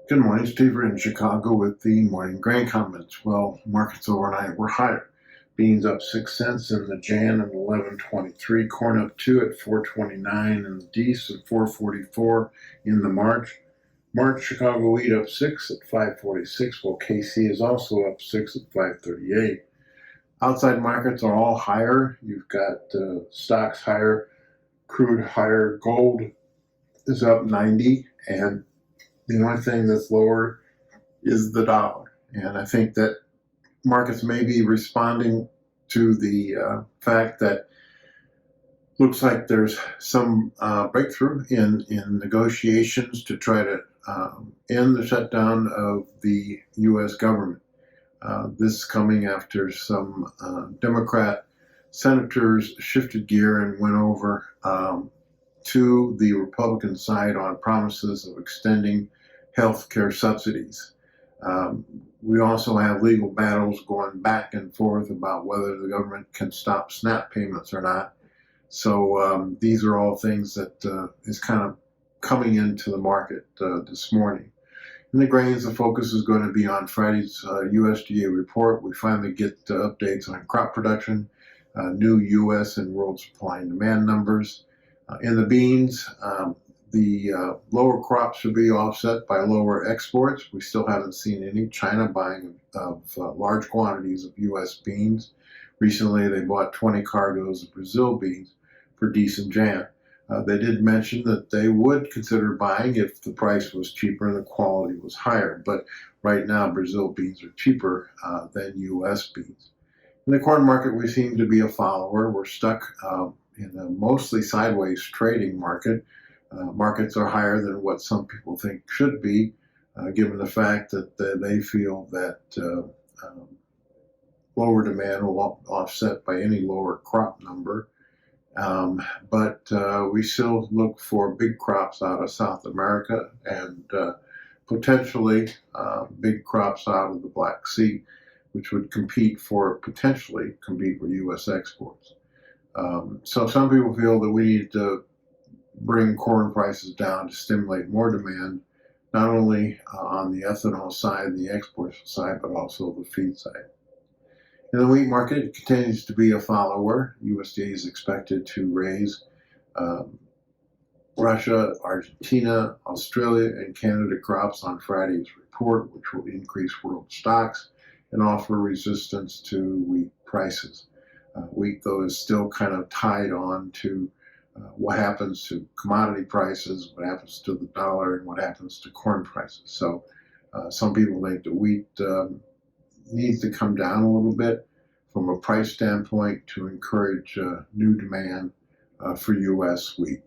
Good morning, Steve. We're in Chicago with the morning grain comments. Well, markets overnight were higher. Beans up 6 cents in the Jan at 11.23. Corn up 2 at 4.29, and the Dees at 4.44 in the March. March Chicago wheat up 6 at 5.46, while KC is also up 6 at 5.38. Outside markets are all higher. You've got stocks higher, crude higher, gold is up 90, and the only thing that's lower is the dollar. And I think that markets may be responding to the fact that looks like there's some breakthrough in negotiations to try to end the shutdown of the U.S. government. This coming after some Democrat senators shifted gear and went over to the Republican side on promises of extending health care subsidies. Um, we also have legal battles going back and forth about whether the government can stop SNAP payments or not. So these are all things that is kind of coming into the market this morning. In the grains, the focus is going to be on Friday's USDA report. We finally get updates on crop production, new U.S. and world supply and demand numbers. In the beans, the lower crops should be offset by lower exports. We still haven't seen any China buying of large quantities of U.S. beans. Recently, they bought 20 cargoes of Brazil beans for decent Jan. They did mention that they would consider buying if the price was cheaper and the quality was higher. But right now, Brazil beans are cheaper than U.S. beans. In the corn market, we seem to be a follower. We're stuck in a mostly sideways trading market. Markets are higher than what some people think should be, given the fact that they feel that lower demand will offset by any lower crop number. But we still look for big crops out of South America and potentially big crops out of the Black Sea, which would potentially compete for U.S. exports. So some people feel that we need to bring corn prices down to stimulate more demand, not only on the ethanol side and the export side, but also the feed side. In the wheat market, it continues to be a follower. USDA is expected to raise Russia, Argentina, Australia, and Canada crops on Friday's report, which will increase world stocks and offer resistance to wheat prices. Wheat, though, is still kind of tied on to what happens to commodity prices, what happens to the dollar, and what happens to corn prices. So some people think the wheat needs to come down a little bit from a price standpoint to encourage new demand for U.S. wheat.